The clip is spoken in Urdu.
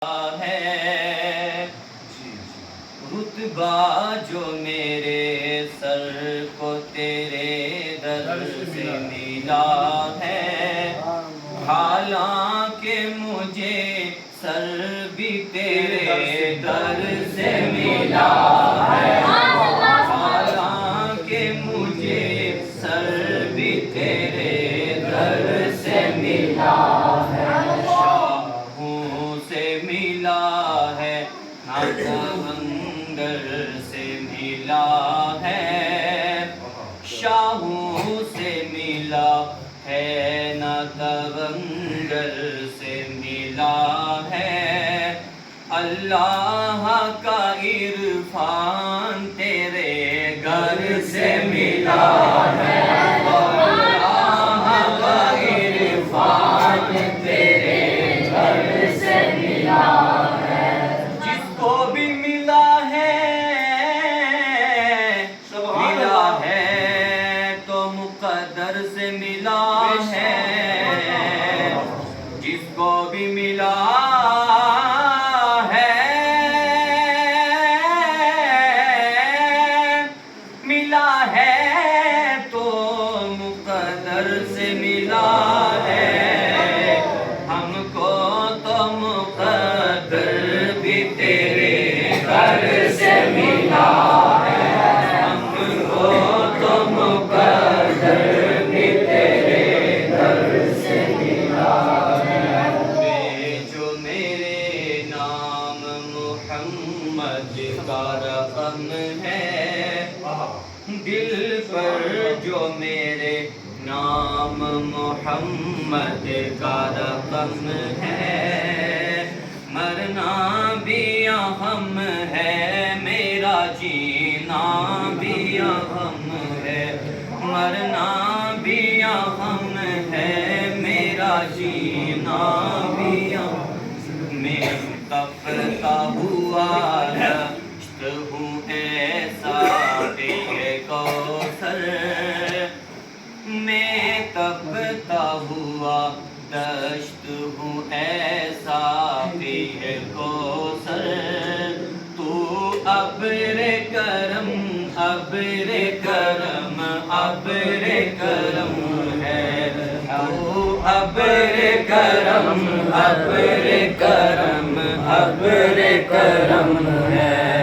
ہے رتبہ جو میرے سر کو تیرے در سے ملا ہے، حالانکہ مجھے سر بھی تیرے در سے ملا ہے، حالانکہ مجھے سر بھی تیرے در سے ملا ہے، ملا ہے نہ سمندر سے ملا ہے، شاہوں سے ملا ہے نہ تونگر سے ملا ہے، اللہ کا عرفان تیرے گھر سے ملا ہے، اللہ کا عرفان تیرے گھر سے ملا ہے، جس کو بھی ملا ہے تو مقدر سے ملا ہے، جس کو بھی ملا ہے تو مقدر سے ملا ہے، ہم کو تو مقدر بھی تیرے گھر سے ملا ہے، ہم کو تو مقدر بھی تیرے گھر سے ملا ہے، جو میرے نام محمد کا رقم ہے، دل پر جو میرے نام محمد کا رقم ہے، مرنا بھی اہم ہے میرا جینا بھی اہم ہے، مرنا بھی اہم ہے میرا جینا بھی اہم، میں تپتا ہوا دشت ہوں ایسا کوثر، میں تپتا ہوا دشت ہوں ایسا پیہ کوثر، تو ابر کرم ابر کرم ابر کرم ہے، تو ابر کرم ابر کرم ابر کرم ہے۔